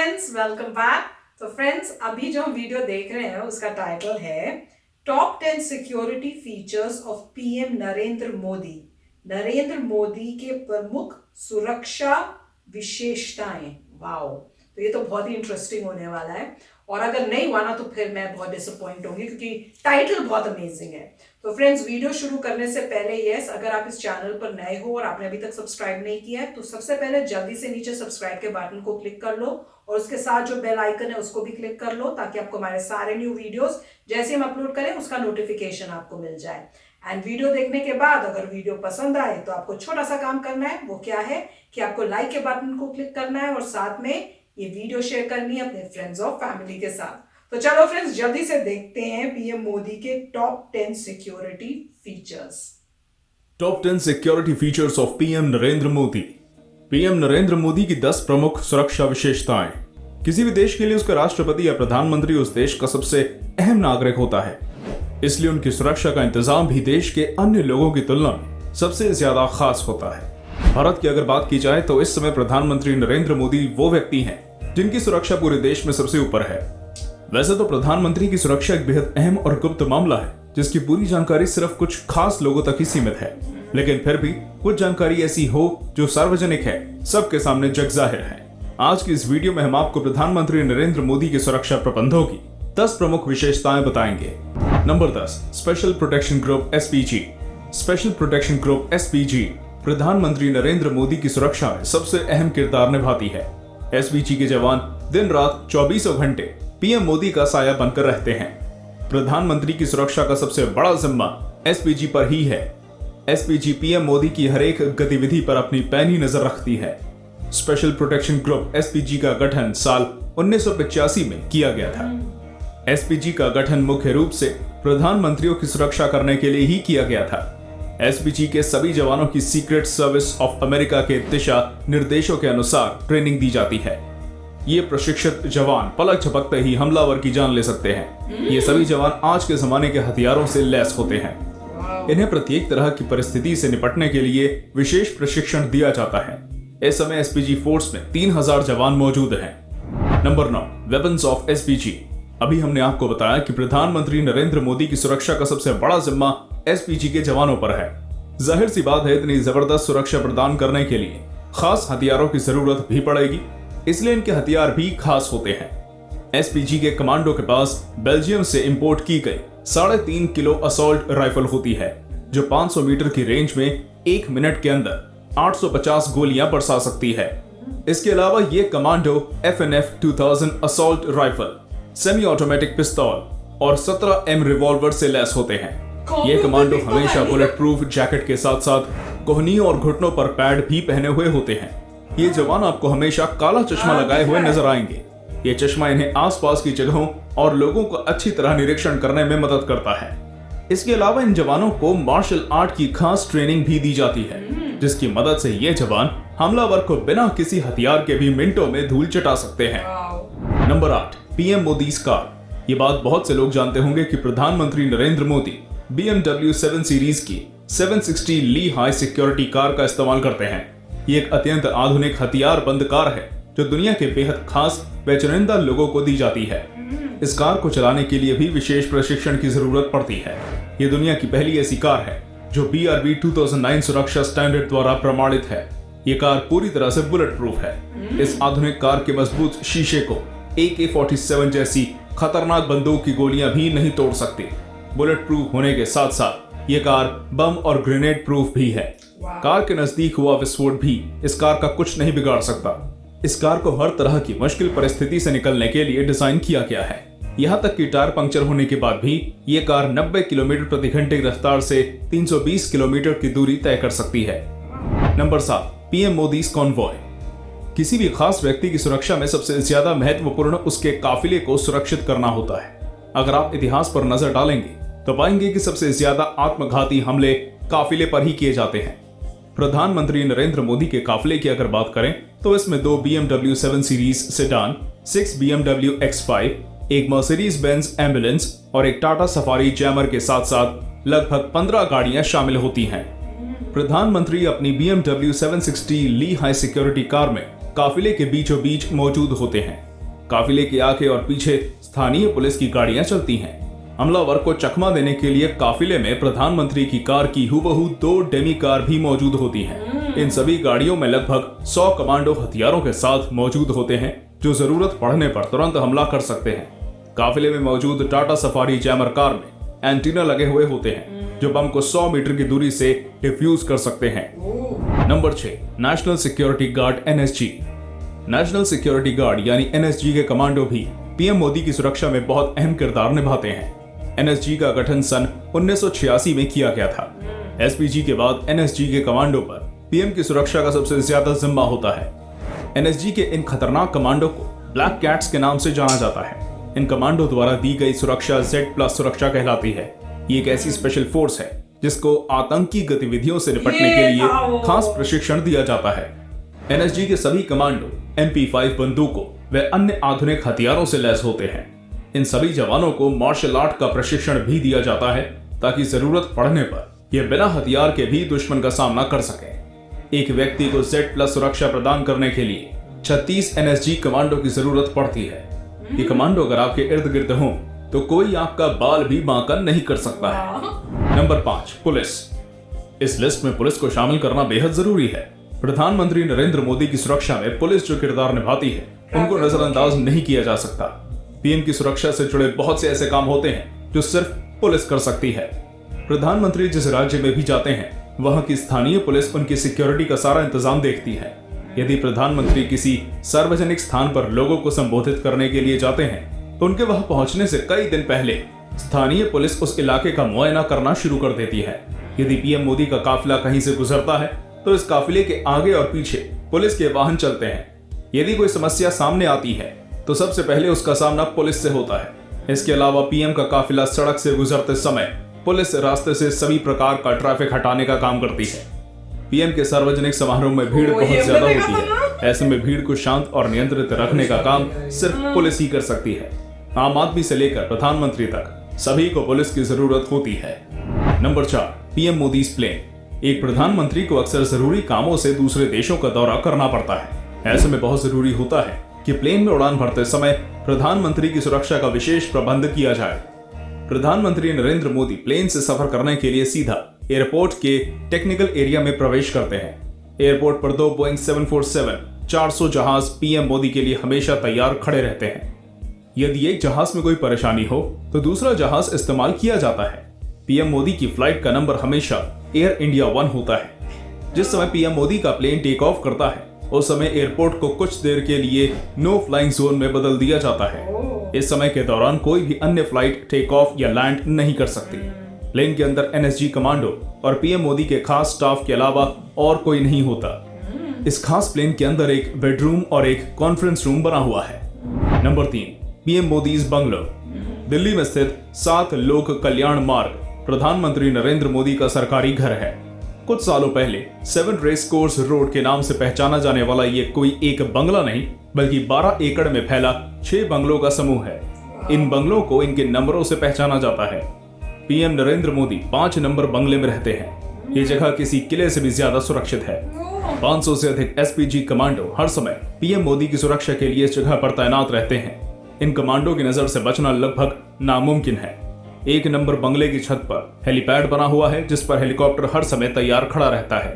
Friends, welcome back. तो friends, अभी जो हम वीडियो देख रहे हैं उसका टाइटल है top 10 security features of PM Narendra Modi. Narendra Modi के प्रमुख सुरक्षा विशेषताएं। वाओ, तो ये तो बहुत ही इंटरेस्टिंग होने वाला है। और अगर नहीं हुआ ना तो फिर मैं बहुत डिसअपॉइंट होंगी, क्योंकि टाइटल बहुत अमेजिंग है। तो फ्रेंड्स, वीडियो शुरू करने से पहले अगर आप इस चैनल पर नए हो और आपने अभी तक सब्सक्राइब नहीं किया है तो सबसे पहले जल्दी से नीचे सब्सक्राइब के बटन को क्लिक कर लो और उसके साथ जो बेल आइकन है उसको भी क्लिक कर लो, ताकि आपको हमारे सारे न्यू वीडियोस जैसे हम अपलोड करें उसका नोटिफिकेशन आपको मिल जाए। एंड वीडियो देखने के बाद अगर वीडियो पसंद आए तो आपको छोटा सा काम करना है। वो क्या है कि आपको लाइक के बटन को क्लिक करना है और साथ में ये वीडियो शेयर करनी है अपने फ्रेंड्स और फैमिली के साथ। तो चलो फ्रेंड्स, जल्दी से देखते हैं पीएम मोदी के top 10 security features. Top 10 security features of PM Narendra Modi. PM Narendra Modi की 10 प्रमुख सुरक्षा विशेषताएं। किसी भी देश के लिए उसका राष्ट्रपति या प्रधानमंत्री उस देश का सबसे अहम नागरिक होता है, इसलिए उनकी सुरक्षा का इंतजाम भी देश के अन्य लोगों की तुलना में सबसे ज्यादा खास होता है। भारत की अगर बात की जाए तो इस समय प्रधानमंत्री नरेंद्र मोदी वो व्यक्ति हैं जिनकी सुरक्षा पूरे देश में सबसे ऊपर है। वैसे तो प्रधानमंत्री की सुरक्षा एक बेहद अहम और गुप्त मामला है, जिसकी पूरी जानकारी सिर्फ कुछ खास लोगों तक ही सीमित है, लेकिन फिर भी कुछ जानकारी ऐसी हो जो सार्वजनिक है, सबके सामने जग जाहिर है। आज की इस वीडियो में हम आपको प्रधानमंत्री नरेंद्र मोदी के सुरक्षा प्रबंधों की 10 प्रमुख विशेषताएं बताएंगे। Number 10, special protection group SPG. Special protection group SPG प्रधानमंत्री नरेंद्र मोदी की सुरक्षा में सबसे अहम किरदार निभाती है। एसपीजी के जवान दिन रात 24 घंटे पीएम मोदी का साया बनकर रहते हैं। प्रधानमंत्री की सुरक्षा का सबसे बड़ा जिम्मा एसपीजी पर ही है। एसपीजी पीएम मोदी की हर एक गतिविधि पर अपनी पैनी नजर रखती है। स्पेशल प्रोटेक्शन ग्रुप एसपीजी का गठन साल 1985 में किया गया था। एसपीजी का गठन मुख्य रूप से प्रधानमंत्रियों की सुरक्षा करने के लिए ही किया गया था। एसपीजी के सभी जवानों की सीक्रेट सर्विस ऑफ अमेरिका के दिशा निर्देशों के अनुसार ट्रेनिंग दी जाती है। ये प्रशिक्षित जवान पलक झपकते ही हमलावर की जान ले सकते हैं। ये सभी जवान आज के जमाने के हथियारों से लैस होते हैं। इन्हें प्रत्येक तरह की परिस्थिति से निपटने के लिए विशेष प्रशिक्षण दिया जाता है। इस समय एसपीजी फोर्स में 3000 जवान मौजूद हैं। Number 9, weapons of SPG. अभी हमने आपको बताया कि प्रधानमंत्री नरेंद्र मोदी की सुरक्षा का सबसे बड़ा जिम्मा एसपीजी के जवानों पर है। जाहिर सी बात है, इतनी जबरदस्त सुरक्षा प्रदान करने के लिए खास हथियारों की जरूरत भी पड़ेगी, इसलिए इनके हथियार भी खास होते हैं। एसपीजी के कमांडो के पास बेल्जियम से इंपोर्ट की गई 3.5 किलो असॉल्ट राइफल होती है, जो 500 मीटर की रेंज में 1 मिनट के अंदर 850 गोलियां बरसा सकती है। इसके अलावा ये commando FNF 2000 assault rifle, semi automatic पिस्तौल और 17M रिवॉल्वर से लैस होते हैं। ये कमांडो हमेशा बुलेट प्रूफ जैकेट के साथ साथ कोहनी और घुटनों पर पैड भी पहने हुए होते हैं। ये जवान आपको हमेशा काला चश्मा लगाए हुए नजर आएंगे। ये चश्मा इन्हें आसपास की जगहों और लोगों को अच्छी तरह निरीक्षण करने में मदद करता है। इसके अलावा इन जवानों को मार्शल आर्ट की खास ट्रेनिंग भी दी जाती है, जिसकी मदद से ये जवान हमलावर को बिना किसी हथियार के भी मिनटों में धूल चटा सकते हैं। Number 8, PM Modi car. ये बात बहुत से लोग जानते होंगे कि प्रधानमंत्री नरेंद्र मोदी BMW 7 सीरीज की 760 ली हाई सिक्योरिटी कार का इस्तेमाल करते हैं। ये एक अत्यंत आधुनिक हथियार बंद कार है जो दुनिया के बेहद खास व चुनिंदा लोगों को दी जाती है। इस कार को चलाने के लिए भी विशेष प्रशिक्षण की जरूरत पड़ती है। ये दुनिया की पहली ऐसी कार है जो BRB 2009 सुरक्षा स्टैंडर्ड द्वारा प्रमाणित है। ये कार पूरी तरह से बुलेट प्रूफ है। इस आधुनिक कार के मजबूत शीशे को AK-47 जैसी खतरनाक बंदूक की गोलियां भी नहीं तोड़ सकती। बुलेट प्रूफ होने के साथ साथ ये कार बम और ग्रेनेड प्रूफ भी है। कार के नजदीक हुआ विस्फोट भी इस कार का कुछ नहीं बिगाड़ सकता। इस कार को हर तरह की मुश्किल परिस्थिति से निकलने के लिए डिजाइन किया गया है। यहाँ तक कि टायर पंक्चर होने के बाद भी ये कार 90 किलोमीटर प्रति घंटे की रफ्तार से 320 किलोमीटर की दूरी तय कर सकती है। Number 7, PM Modi convoy. किसी भी खास व्यक्ति की सुरक्षा में सबसे ज्यादा महत्वपूर्ण उसके काफिले को सुरक्षित करना होता है। अगर आप इतिहास पर नजर डालेंगे तो पाएंगे कि सबसे ज्यादा आत्मघाती हमले काफिले पर ही किए जाते हैं। प्रधानमंत्री नरेंद्र मोदी के काफिले की अगर बात करें तो इसमें 2 BMW 7 series sedan, 6 BMW X5, एक मर्सिडीज बेंज एम्बुलेंस और एक टाटा सफारी जैमर के साथ साथ लगभग 15 गाड़ियां शामिल होती हैं। प्रधानमंत्री अपनी BMW 760 ली हाई सिक्योरिटी कार में काफिले के बीचों बीच मौजूद होते हैं। काफिले के आगे और पीछे स्थानीय पुलिस की गाड़ियां चलती हैं। हमलावर को चकमा देने के लिए काफिले में प्रधानमंत्री की कार की हुबहू 2 डेमी कार भी मौजूद होती हैं। इन सभी गाड़ियों में लगभग 100 कमांडो हथियारों के साथ मौजूद होते हैं जो जरूरत पड़ने पर तुरंत हमला कर सकते हैं। काफिले में मौजूद टाटा सफारी जैमर कार में एंटीना लगे हुए होते हैं जो बम को 100 मीटर की दूरी से डिफ्यूज कर सकते हैं। Number 6, national security guard NSG। National security guard यानी NSG के कमांडो भी पीएम मोदी की सुरक्षा में बहुत अहम किरदार निभाते हैं। NSG का गठन सन 1986 में किया गया था। SPG के बाद NSG के कमांडो पर पीएम की सुरक्षा का सबसे ज्यादा जिम्मा होता है। NSG के इन खतरनाक कमांडो को ब्लैक कैट्स के नाम से जाना जाता है। इन कमांडो द्वारा दी गई सुरक्षा Z+ सुरक्षा कहलाती है। ये एक ऐसी स्पेशल फोर्स है जिसको आतंकी गतिविधियों से निपटने के लिए खास प्रशिक्षण दिया जाता है। NSG के सभी कमांडो MP5 बंदूकों व अन्य आधुनिक हथियारों से लैस होते हैं। इन सभी जवानों को मार्शल आर्ट का प्रशिक्षण भी दिया जाता है ताकि जरूरत पड़ने पर ये बिना हथियार के भी दुश्मन का सामना कर सके। एक व्यक्ति को Z+ सुरक्षा प्रदान करने के लिए 36 NSG कमांडो की जरूरत पड़ती है। ये कमांडो अगर आपके इर्द गिर्द हों तो कोई आपका बाल भी बांका नहीं कर सकता है। Number 5, police. इस लिस्ट में पुलिस को शामिल करना बेहद जरूरी है। प्रधानमंत्री नरेंद्र मोदी की सुरक्षा में पुलिस जो किरदार निभाती है उनको नजरअंदाज नहीं किया जा सकता। पीएम की सुरक्षा से जुड़े बहुत से ऐसे काम होते हैं जो सिर्फ पुलिस कर सकती है। प्रधानमंत्री जिस राज्य में भी जाते हैं वहां की स्थानीय पुलिस उनकी सिक्योरिटी का सारा इंतजाम देखती है। यदि प्रधानमंत्री किसी सार्वजनिक स्थान पर लोगों को संबोधित करने के लिए जाते हैं तो उनके वहां पहुंचने से कई दिन पहले स्थानीय पुलिस उस इलाके का मुआयना करना शुरू कर देती है। यदि पीएम मोदी का काफिला कहीं से गुजरता है तो इस काफिले के आगे और पीछे पुलिस के वाहन चलते हैं। यदि कोई समस्या सामने आती है तो सबसे पहले उसका सामना पुलिस से होता है। इसके अलावा पीएम का काफिला सड़क से गुजरते समय पुलिस रास्ते से सभी प्रकार का ट्रैफिक हटाने का काम करती है। पीएम के सार्वजनिक समारोह में भीड़ बहुत ज्यादा होती है। ऐसे में भीड़ को शांत और नियंत्रित रखने का काम सिर्फ पुलिस ही कर सकती है। आम आदमी से लेकर प्रधानमंत्री तक सभी को पुलिस की जरूरत होती है। Number 4, PM Modi's plane. एक प्रधानमंत्री को अक्सर जरूरी कामों से दूसरे देशों का दौरा करना पड़ता है। ऐसे में बहुत जरूरी होता है कि प्लेन में उड़ान भरते समय प्रधानमंत्री की सुरक्षा का विशेष प्रबंध किया जाए। प्रधानमंत्री नरेंद्र मोदी प्लेन से सफर करने के लिए सीधा एयरपोर्ट के टेक्निकल एरिया में प्रवेश करते हैं। एयरपोर्ट पर 2 बोइंग 747-400 जहाज पीएम मोदी के लिए हमेशा तैयार खड़े रहते हैं। यदि एक जहाज में कोई परेशानी हो तो दूसरा जहाज इस्तेमाल किया जाता है। पीएम मोदी की फ्लाइट का नंबर हमेशा एयर इंडिया 1 होता है। जिस समय पीएम मोदी का प्लेन टेक ऑफ करता है उस समय एयरपोर्ट को कुछ देर के लिए नो फ्लाइंग जोन में बदल दिया जाता है। इस समय के दौरान कोई भी अन्य फ्लाइट टेक ऑफ या लैंड नहीं कर सकती। प्लेन के अंदर NSG कमांडो और पीएम मोदी के खास स्टाफ के अलावा और कोई नहीं होता। इस खास प्लेन के अंदर एक बेडरूम और एक कॉन्फ्रेंस रूम बना हुआ है। Number 3, PM Modi's bungalow. Delhi में स्थित 7 लोक कल्याण मार्ग प्रधानमंत्री नरेंद्र मोदी का सरकारी घर है। कुछ सालों पहले 7 रेस कोर्स रोड के नाम से पहचाना जाने वाला ये कोई एक बंगला नहीं बल्कि 12 एकड़ में फैला 6 बंगलों का समूह है। इन बंगलों को इनके नंबरों से पहचाना जाता है। पीएम नरेंद्र मोदी 5 नंबर बंगले में रहते हैं। ये जगह किसी किले से भी ज्यादा सुरक्षित है। 500 से अधिक SPG कमांडो हर समय पीएम मोदी की सुरक्षा के लिए इस जगह पर तैनात रहते हैं। इन कमांडो की नजर से बचना लगभग नामुमकिन है। 1 नंबर बंगले की छत पर हेलीपैड बना हुआ है जिस पर हेलीकॉप्टर हर समय तैयार खड़ा रहता है।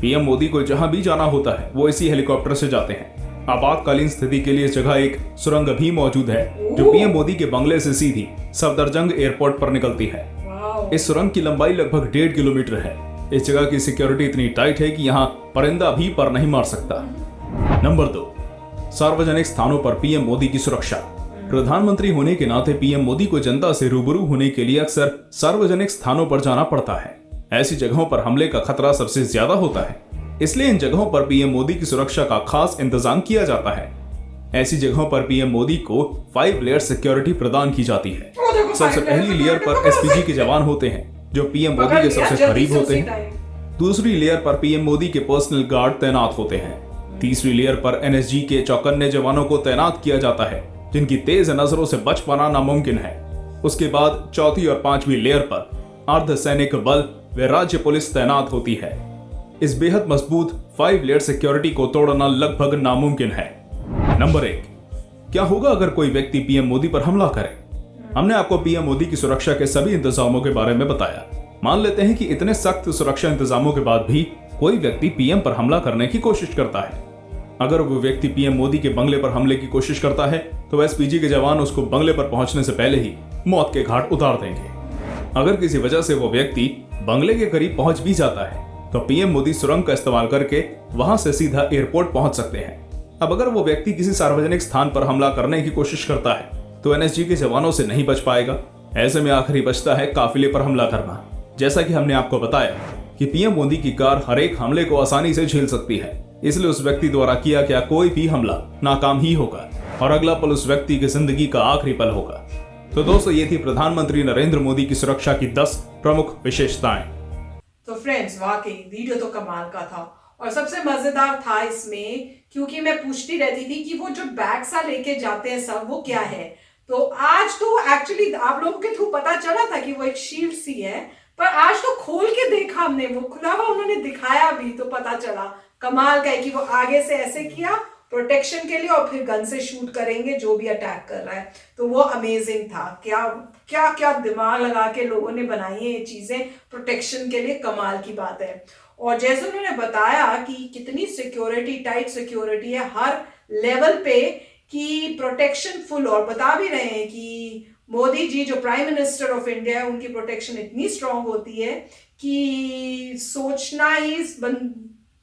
पीएम मोदी को जहां भी जाना होता है वो इसी हेलीकॉप्टर से जाते हैं। आपातकालीन स्थिति के लिए इस जगह एक सुरंग भी मौजूद है जो पीएम मोदी के बंगले से सीधी सफदरजंग एयरपोर्ट पर निकलती है। इस सुरंग की लंबाई लगभग 1.5 किलोमीटर है। इस जगह की सिक्योरिटी इतनी टाइट है कि यहाँ परिंदा भी पर नहीं मार सकता। नंबर 2, सार्वजनिक स्थानों पर पीएम मोदी की सुरक्षा। प्रधानमंत्री होने के नाते पीएम मोदी को जनता से रूबरू होने के लिए अक्सर सार्वजनिक स्थानों पर जाना पड़ता है। ऐसी जगहों पर हमले का खतरा सबसे ज्यादा होता है, इसलिए इन जगहों पर पीएम मोदी की सुरक्षा का खास इंतजाम किया जाता है। ऐसी जगहों पर पीएम मोदी को 5 लेयर सिक्योरिटी प्रदान की जाती है। सबसे पहली लेयर पर SPG के जवान होते हैं जो पीएम मोदी के सबसे करीब होते हैं। दूसरी लेयर पर पीएम मोदी के पर्सनल गार्ड तैनात होते हैं। तीसरी लेयर पर NSG के चौकन्ने जवानों को तैनात किया जाता है जिनकी तेज नजरों से बच पाना नामुमकिन है। उसके बाद चौथी और 5वीं लेयर पर अर्धसैनिक बल व राज्य पुलिस तैनात होती है। इस बेहद मजबूत 5 लेयर सिक्योरिटी को तोड़ना लगभग नामुमकिन है। नंबर 1, क्या होगा अगर कोई व्यक्ति पीएम मोदी पर हमला करे? हमने आपको पीएम मोदी की सुरक्षा के सभी इंतजामों के बारे में बताया। मान लेते हैं कि इतने सख्त सुरक्षा इंतजामों के बाद भी कोई व्यक्ति पीएम पर हमला करने की कोशिश करता है। अगर वो व्यक्ति पीएम मोदी के बंगले पर हमले की कोशिश करता है तो एसपीजी के जवान उसको बंगले पर पहुंचने से पहले ही मौत के घाट उतार देंगे। अगर किसी वजह से वो व्यक्ति बंगले के करीब पहुंच भी जाता है तो पीएम मोदी सुरंग का इस्तेमाल करके वहां से सीधा एयरपोर्ट पहुंच सकते हैं। अब अगर वो व्यक्ति किसी सार्वजनिक स्थान पर हमला करने की कोशिश करता है तो एनएसजी के जवानों से नहीं बच पाएगा। ऐसे में आखिरी बचता है काफिले पर हमला करना। जैसा कि हमने आपको बताया कि पीएम मोदी की कार हर एक हमले को आसानी से झेल सकती है, इसलिए उस व्यक्ति द्वारा किया गया कोई भी हमला नाकाम ही होगा और अगला पल उस व्यक्ति की जिंदगी का आखिरी पल होगा। तो दोस्तों, ये थी प्रधानमंत्री नरेंद्र मोदी की सुरक्षा की 10 प्रमुख विशेषताएं। तो फ्रेंड्स, वाकई वीडियो तो कमाल का था और सबसे मजेदार था इसमें, क्योंकि मैं पूछती रहती थी कि वो जो बैग सा लेके जाते हैं सब, वो क्या है। तो आज तो एक्चुअली आप लोगों के थ्रू पता चला था कि वो एक शील्ड सी है, पर आज तो खोल के देखा हमने, वो खुला हुआ उन्होंने दिखाया भी, तो पता चला कमाल का है कि वो आगे से ऐसे किया प्रोटेक्शन के लिए और फिर गन से शूट करेंगे जो भी अटैक कर रहा है। तो वो अमेजिंग था। क्या क्या क्या दिमाग लगा के लोगों ने बनाई है ये चीजें प्रोटेक्शन के लिए, कमाल की बात है। और जैसे उन्होंने बताया कि कितनी सिक्योरिटी, टाइट सिक्योरिटी है हर लेवल पे, कि प्रोटेक्शन फुल, और बता भी रहे हैं कि मोदी जी जो प्राइम मिनिस्टर ऑफ इंडिया है उनकी प्रोटेक्शन इतनी स्ट्रांग होती है कि सोचना ही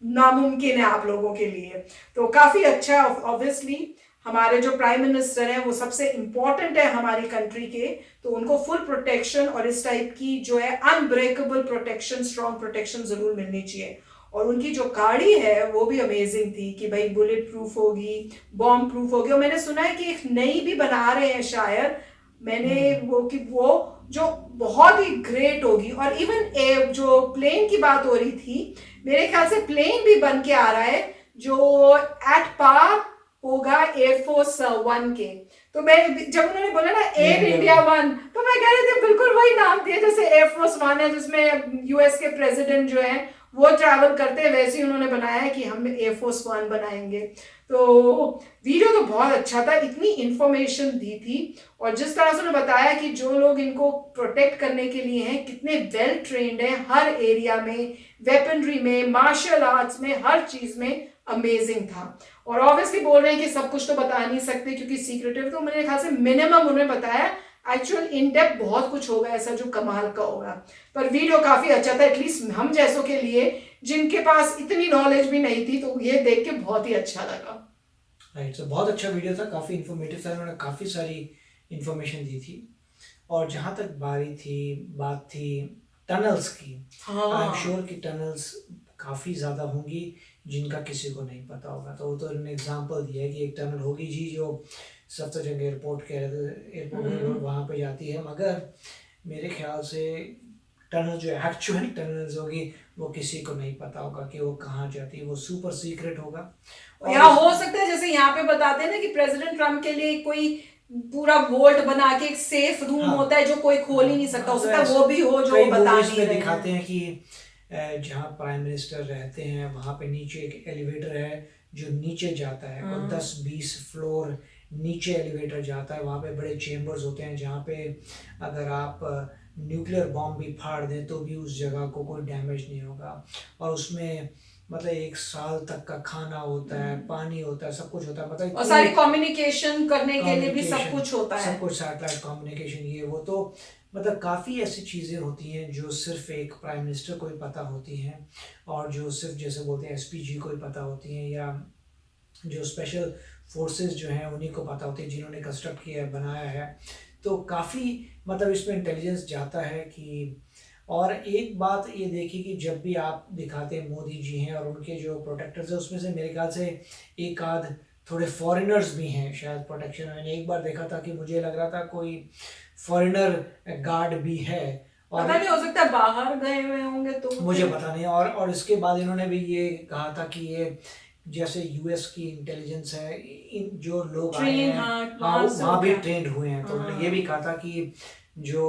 नामुमकिन है आप लोगों के लिए। तो काफी अच्छा है। ऑब्वियसली हमारे जो प्राइम मिनिस्टर हैं वो सबसे इंपॉर्टेंट है हमारी कंट्री के, तो उनको फुल प्रोटेक्शन और इस टाइप की जो है अनब्रेकेबल प्रोटेक्शन, स्ट्रांग प्रोटेक्शन जरूर मिलनी चाहिए। और उनकी जो गाड़ी है वो भी अमेजिंग थी कि भाई बुलेट प्रूफ होगी, बॉम्ब प्रूफ होगी। और मैंने सुना है कि एक नई भी बना रहे हैं शायद, मैंने वो जो बहुत ही ग्रेट होगी। और इवन जो प्लेन की बात हो रही थी, मेरे ख्याल से प्लेन भी बन के आ रहा है जो एट पार होगा एयरफोर्स 1 के। तो मैं जब उन्होंने बोला ना एयर इंडिया 1, तो मैं कह रही थी बिल्कुल वही नाम दिया जैसे एयरफोर्स 1 है जिसमें यूएस के प्रेसिडेंट जो है वो ट्रैवल करते हैं, वैसे ही उन्होंने बनाया है कि हम एयरफोर्स 1 बनाएंगे। तो वीडियो तो बहुत अच्छा था, इतनी इंफॉर्मेशन दी थी। और जिस तरह से उन्होंने बताया कि जो लोग इनको प्रोटेक्ट करने के लिए हैं कितने वेल ट्रेंड हैं हर एरिया में, वेपनरी में, मार्शल आर्ट्स में, हर चीज में, अमेजिंग था। और ऑब्वियसली बोल रहे हैं कि सब कुछ तो बता नहीं सकते क्योंकि सीक्रेटिव, तो मेरे ख्याल से मिनिमम उन्होंने बताया, एक्चुअल इन डेप्थ बहुत कुछ होगा ऐसा जो कमाल का होगा। पर वीडियो काफी अच्छा था, एटलीस्ट हम जैसों के लिए जिनके पास इतनी नॉलेज भी नहीं थी, तो ये देख के बहुत ही अच्छा लगा। राइट, सो बहुत अच्छा वीडियो था, काफ़ी इन्फॉर्मेटिव था, उन्होंने काफ़ी सारी इन्फॉर्मेशन दी थी। और जहाँ तक बात थी टनल्स की, आई एम श्योर कि टनल्स काफ़ी ज़्यादा होंगी जिनका किसी को नहीं पता होगा। तो वो तो उन्होंने एग्जांपल दिया है कि एक टनल होगी जी जो सफदरजंग एयरपोर्ट वहाँ पे जाती है, मगर मेरे ख्याल से टनल जो एक्चुअल टनल्स होगी वो किसी को नहीं पता होगा कि वो कहाँ जाती है, वो सुपर सीक्रेट होगा। या हो सकता है जैसे यहाँ पे बताते हैं ना कि प्रेसिडेंट ट्रम्प के लिए कोई पूरा वोल्ट बना के एक सेफ रूम होता है जो कोई खोल ही नहीं सकता, हो सकता है वो भी हो जो बता नहीं रहे हैं। दिखाते हैं कि जहाँ प्राइम मिनिस्टर रहते हैं वहाँ पे नीचे एक एलिवेटर है जो नीचे जाता है और 10-20 फ्लोर नीचे एलिवेटर जाता है। वहाँ पे बड़े चेम्बर्स होते हैं जहाँ पे अगर आप न्यूक्लियर बॉम्ब भी फाड़ दें तो भी उस जगह को कोई डैमेज नहीं होगा। और उसमें मतलब 1 साल तक का खाना होता है, पानी होता है, सब कुछ होता है, मतलब और सारी कम्युनिकेशन करने के लिए भी सब कुछ होता है, सब कुछ सैटेलाइट कम्युनिकेशन, ये वो। तो मतलब काफ़ी ऐसी चीज़ें होती हैं जो सिर्फ एक प्राइम मिनिस्टर को ही पता होती हैं और जो सिर्फ जैसे बोलते हैं एसपीजी को ही पता होती हैं, या जो स्पेशल फोर्सेस जो हैं उन्हीं को पता होती है जिन्होंने कंस्ट्रक्ट किया है, बनाया है। तो काफ़ी मतलब इसमें इंटेलिजेंस जाता है कि। और एक बात ये देखी कि जब भी आप दिखाते हैं मोदी जी हैं और उनके जो प्रोटेक्टर्स हैं उसमें से मेरे ख्याल से एक आध थोड़े फॉरेनर्स भी हैं शायद प्रोटेक्शन। मैंने एक बार देखा था कि मुझे लग रहा था कोई फॉरेनर गार्ड भी है, और पता नहीं हो सकता है बाहर गए हुए होंगे, तो मुझे पता नहीं। और इसके बाद इन्होंने भी ये कहा था कि ये जैसे यूएस की इंटेलिजेंस है, इन जो लोग आए हैं वहाँ भी ट्रेंड हुए हैं। तो उन्होंने ये भी कहा था कि जो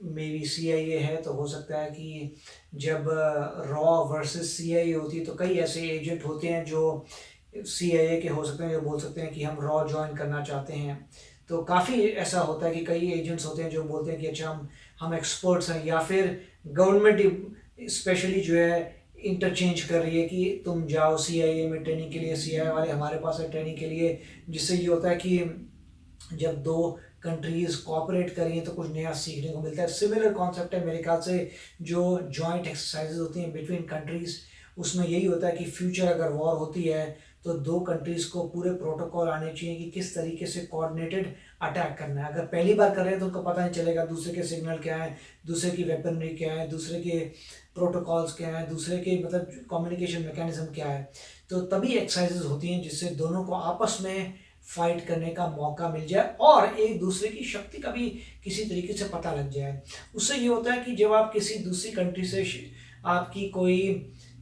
मे बी CIA है तो हो सकता है कि जब रॉ वर्सेस CIA होती है तो कई ऐसे एजेंट होते हैं जो CIA के हो सकते हैं जो बोल सकते हैं कि हम रॉ ज्वाइन करना चाहते हैं। तो काफ़ी ऐसा होता है कि कई एजेंट्स होते हैं जो बोलते हैं कि अच्छा हम एक्सपर्ट्स हैं, या फिर गवर्नमेंट स्पेशली जो है इंटरचेंज कर रही है कि तुम जाओ CIA में ट्रेनिंग के लिए, CIA वाले हमारे पास है ट्रेनिंग के लिए। जिससे ये होता है कि जब दो कंट्रीज कोऑपरेट करेंगे तो कुछ नया सीखने को मिलता है। सिमिलर कॉन्सेप्ट है मेरे ख्याल से जो जॉइंट एक्सरसाइजेज होती हैं बिटवीन कंट्रीज, उसमें यही होता है कि फ्यूचर अगर वॉर होती है तो दो कंट्रीज को पूरे प्रोटोकॉल आने चाहिए कि किस तरीके से कोऑर्डिनेटेड अटैक करना है। अगर पहली बार कर रहे हैं तो उनको पता नहीं चलेगा दूसरे के सिग्नल क्या है, दूसरे की वेपनरी क्या है, दूसरे के प्रोटोकॉल्स क्या है, दूसरे के मतलब कम्युनिकेशन मैकेनिज्म क्या है। तो तभी एक्सरसाइजेज होती हैं जिससे दोनों को आपस में फाइट करने का मौका मिल जाए और एक दूसरे की शक्ति का भी किसी तरीके से पता लग जाए। उससे ये होता है कि जब आप किसी दूसरी कंट्री से आपकी कोई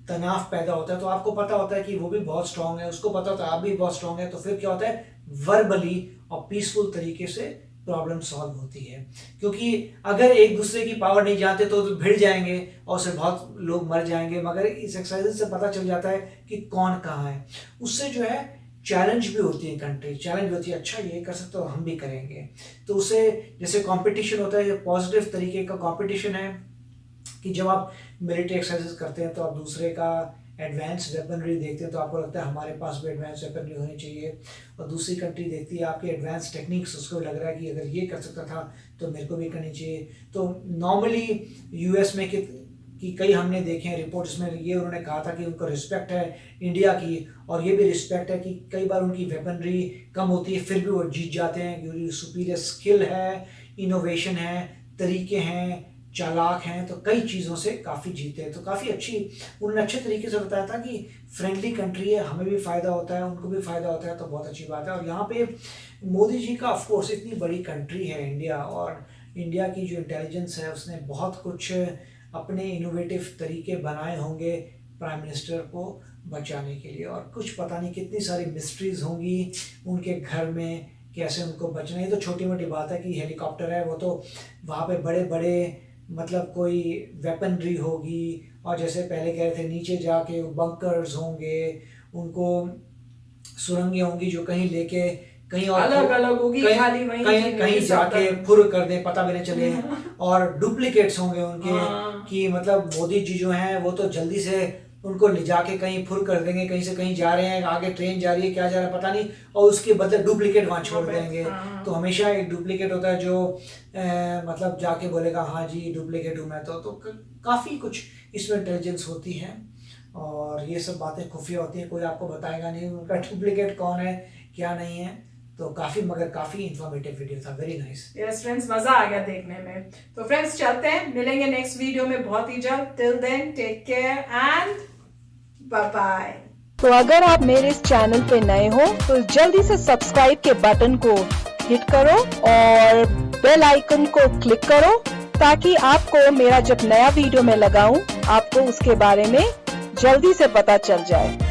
तनाव पैदा होता है तो आपको पता होता है कि वो भी बहुत स्ट्रांग है, उसको पता होता है आप भी बहुत स्ट्रांग है। तो फिर क्या होता है, वर्बली और पीसफुल तरीके से प्रॉब्लम सॉल्व होती है। क्योंकि अगर एक दूसरे की पावर नहीं जानते तो भिड़ जाएंगे और उससे बहुत लोग मर जाएंगे। मगर इस एक्सरसाइज से पता चल जाता है कि कौन कहाँ है। उससे जो है चैलेंज भी होती है, कंट्री चैलेंज भी होती है, अच्छा ये कर सकते हो हम भी करेंगे। तो उससे जैसे कंपटीशन होता है, पॉजिटिव तरीके का कंपटीशन है कि जब आप मिलिट्री एक्सरसाइजेस करते हैं तो आप दूसरे का एडवांस वेपनरी देखते हैं तो आपको लगता है हमारे पास भी एडवांस वेपनरी होनी चाहिए, और दूसरी कंट्री देखती है आपके एडवांस टेक्निक्स, उसको लग रहा है कि अगर ये कर सकता था तो मेरे को भी करनी चाहिए। तो नॉर्मली US में कि कई हमने देखे हैं रिपोर्ट्स में, ये उन्होंने कहा था कि उनको रिस्पेक्ट है इंडिया की, और ये भी रिस्पेक्ट है कि कई बार उनकी वेपनरी कम होती है फिर भी वो जीत जाते हैं क्योंकि सुपीरियर स्किल है, इनोवेशन है, तरीके हैं, चालाक हैं, तो कई चीज़ों से काफ़ी जीते हैं। तो काफ़ी अच्छी उन्होंने अच्छे तरीके से बताया था कि फ्रेंडली कंट्री है, हमें भी फ़ायदा होता है, उनको भी फ़ायदा होता है, तो बहुत अच्छी बात है। और यहाँ पे मोदी जी का ऑफकोर्स इतनी बड़ी कंट्री है इंडिया, और इंडिया की जो इंटेलिजेंस है उसने बहुत कुछ अपने इनोवेटिव तरीके बनाए होंगे प्राइम मिनिस्टर को बचाने के लिए, और कुछ पता नहीं कितनी सारी मिस्ट्रीज़ होंगी उनके घर में, कैसे उनको बचना। ये तो छोटी मोटी बात है कि हेलीकॉप्टर है, वो तो वहाँ पे बड़े बड़े मतलब कोई वेपनरी होगी, और जैसे पहले कह रहे थे नीचे जाके बंकर्स होंगे, उनको सुरंगें होंगी जो कहीं लेके कहीं और अलग अलग होगी, खाली वहीं कहीं जाके फुर कर दे पता भी नहीं चले, और डुप्लीकेट्स होंगे उनके कि मतलब मोदी जी जो हैं वो तो जल्दी से उनको ले जाके कहीं फुर कर देंगे, कहीं से कहीं जा रहे हैं, आगे ट्रेन जा रही है, क्या जा रहा है पता नहीं, और उसके बदले डुप्लीकेट वहाँ छोड़ देंगे। तो हमेशा एक डुप्लीकेट होता है जो मतलब जाके बोलेगा हाँ जी डुप्लीकेट हूँ मैं। तो काफ़ी कुछ इसमें इंटेलिजेंस होती है, और ये सब बातें खुफिया होती हैं, कोई आपको बताएगा नहीं उनका डुप्लीकेट कौन है क्या नहीं है। तो काफ़ी इंफॉर्मेटिव वीडियो था, वेरी नाइस। यस फ्रेंड्स, मजा आ गया देखने में। तो फ्रेंड्स चलते हैं, मिलेंगे नेक्स्ट वीडियो में बहुत ही जल्द। Till then take care and bye bye. तो अगर आप मेरे इस चैनल पे नए हो तो जल्दी से सब्सक्राइब के बटन को हिट करो और बेल आइकन को क्लिक करो, ताकि आपको मेरा जब नया वीडियो मैं लगाऊं आपको उसके बारे में जल्दी से पता चल जाए।